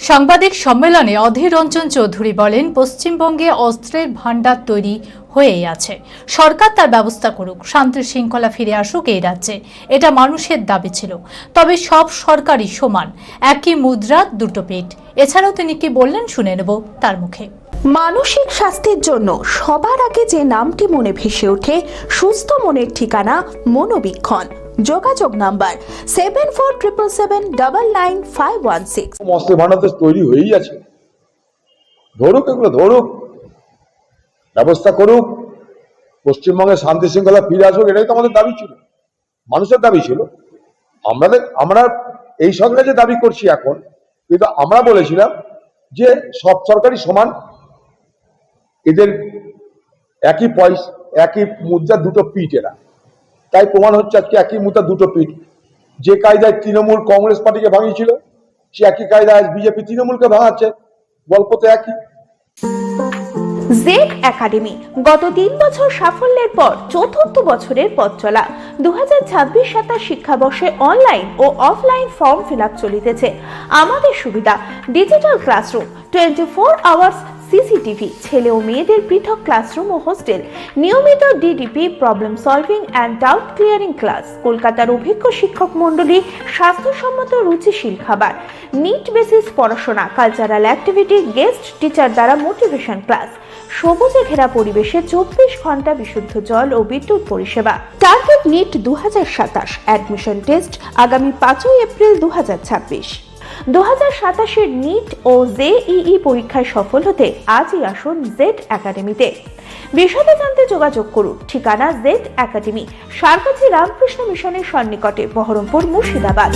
সাংবাদিক সম্মেলনে অধীর রঞ্জন চৌধুরী বলেন, পশ্চিমবঙ্গে অস্ত্রের ভান্ডার তৈরি হয়েই আছে। সরকার তার ব্যবস্থা করুক, শান্তি শৃঙ্খলা ফিরে আসুক এই রাজ্যে। এটা মানুষের দাবি ছিল। তবে সব সরকারই সমান, একই মুদ্রা দুটো পিঠ। এছাড়াও তিনি কি বললেন শুনে নেব তার মুখে। মানসিক স্বাস্থ্যের জন্য সবার আগে যে নামটি মনে ভেসে ওঠে, সুস্থ মনের ঠিকানা মনোবীক্ষণ। যোগাযোগ নাম্বার 7477799516। অস্ত্রের ভান্ডার তো তৈরি হয়েই আছে, ধরুক, এগুলো ধরুক, ব্যবস্থা করুক, পশ্চিমবঙ্গে শান্তি শৃঙ্খলা ফিরে আসুক। এটাই তো আমাদের দাবি ছিল, মানুষের দাবি ছিল। আমরা এই সরকার যে দাবি করছি এখন, কিন্তু আমরা বলেছিলাম যে সব সরকারই সমান, এদের একই পয়সা, একই মুদ্রা দুটো পিঠ। এরা তাই প্রমাণ হচ্ছে আজকে একই মুদ্রা দুটো পিঠ। যে কায়দায় তৃণমূল কংগ্রেস পার্টিকে ভাঙিয়েছিল, সে একই কায়দায় বিজেপি তৃণমূলকে ভাঙাচ্ছে। গল্প তো একই। জেড একাডেমি গত 3 বছর সাফল্যের পর চতুর্থ বছরের পথ চলা। 2026-27 শিক্ষাবর্ষে অনলাইন ও অফলাইন ফর্ম ফিল আপ চলিতেছে। আমাদের সুবিধা ডিজিটাল ক্লাসরুম, 24 আওয়ার্স সিসিটিভি, ছেলে ও মেয়েদের পৃথক ক্লাসরুম ও হোস্টেল, নিয়মিত DDP, problem solving and doubt clearing class, কলকাতার অভিজ্ঞ শিক্ষক মন্ডলী, স্বাস্থ্যসম্মত রুচিশীল খাবার, নিট বেসিস পড়াশোনা, কালচারাল অ্যাক্টিভিটি, গেস্ট টিচার দ্বারা মোটিভেশন ক্লাস, সবুজে ঘেরা পরিবেশে 24 ঘন্টা বিশুদ্ধ জল ও বিদ্যুৎ পরিষেবা। টার্গেট নিট 2027, অ্যাডমিশন টেস্ট আগামী 5 এপ্রিল 2026। 2027-এর নিট ও জেইই পরীক্ষায় সফল হতে আজই আসুন জেড একাডেমিতে। বিশদে জানতে যোগাযোগ করুন। ঠিকানা জেড একাডেমি, সারকাছি রামকৃষ্ণ মিশনের সন্নিকটে, বহরমপুর, মুর্শিদাবাদ।